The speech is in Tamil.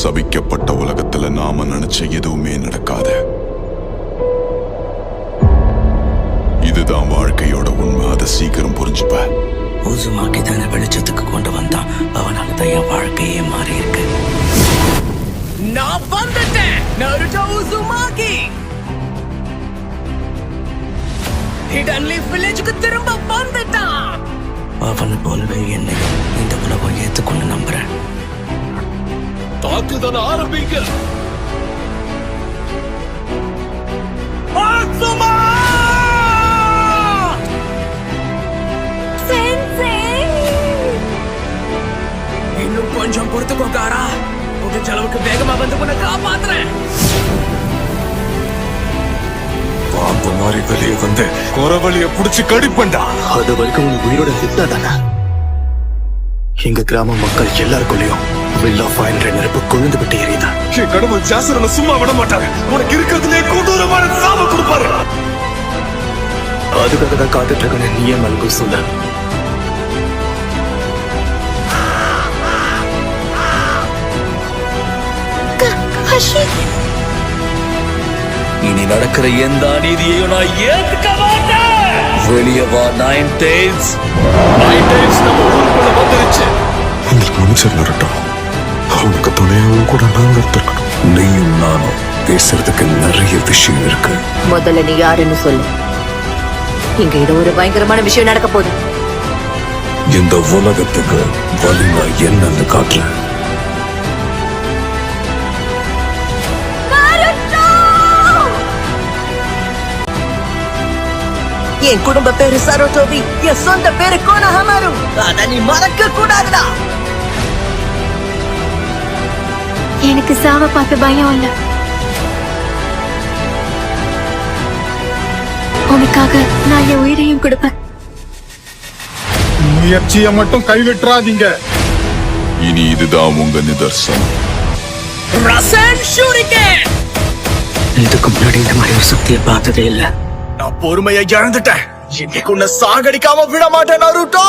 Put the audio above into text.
சபிக்கப்பட்ட உலகத்துல நாம நினைச்ச எதுவுமே நடக்காது. இதுதான் வாழ்க்கையோட உண்மை. அதை சீக்கிரம் புரிஞ்சுப்ப. உசுமாக்கி தானே வெளிச்சத்துக்கு கொண்டு வந்தான். அவனால தான் என் வாழ்க்கையே மாறி இருக்கு. நான் வந்துட்டேன். நருட்டோ உசுமாக்கி ஹிடன் லீஃப் வில்லேஜுக்கு திரும்ப வந்துட்டான். அவனை போலவே என்னை இந்த உலகம் ஏத்துக்கொண்டு நம்புறேன். தாக்குதல் ஆரம்பிங்க. இன்னும் கொஞ்சம் பொறுத்துக்கோக்காரா. முடிஞ்ச அளவுக்கு வேகமா வந்து உன்னை காப்பாத்துறேன். பாம்பு மாதிரி வெளியே வந்து குறவழிய புடிச்சு கடிப்பண்டா. அது வரைக்கும் உன் உயிரோட விட்டா தானே. எங்க கிராம மக்கள் எல்லாருக்குள்ளயும் வில் ஆஃப் ஃபயர் நெருப்பு கொழுந்து விட்டு எரியுதா. என் கடவுள் ஜாசரனை சும்மா விட மாட்டாரு. உனக்கு இருக்கிறதுலே கொடூரமான சாப கொடுப்பாரு. அதுக்காக தான் காத்துட்டு இருக்கேன்னு நீயே மல்கு சொல்ல. இனி நடக்கிற எந்த அநீதியையும் நான் ஏத்துக்க மாட்டேன். வெளியே வா. நைன் டெய்ல்ஸ் நம்ம ஊருக்குள்ள வந்துருச்சு. உங்களுக்கு மனுஷன் வரட்டும். அவனுக்கு துணையாவும் கூட நாங்க இருக்கணும். நீயும் நானும் பேசுறதுக்கு நிறைய விஷயம் இருக்கு. முதல்ல நீ யாருன்னு சொல்லு. இங்க இது ஒரு பயங்கரமான விஷயம் நடக்க போகுது. இந்த உலகத்துக்கு வலிமை என்னன்னு காட்டுறேன். என் குடும்ப பேரு சரோட்டோவி. என் சொந்த பேரு கோனஹமாரு. அத நீ மறக்க கூடாதுடா. எனக்கு சாவ பார்த்து பயம் இல்ல. உனக்காக நான் என் உயிரையும் கொடுப்பேன். முயற்சியை மட்டும் கைவிட்டுறாதீங்க. இனி இதுதான் உங்க நிதர்சனம். இதுக்கு முன்னாடி இந்த மாதிரி ஒரு சக்தியை பார்த்ததே இல்ல. நான் பொறுமையை இழந்துட்டேன். இன்னைக்கு உன்னை சாகடிக்காம விட மாட்டேன் நருட்டோ.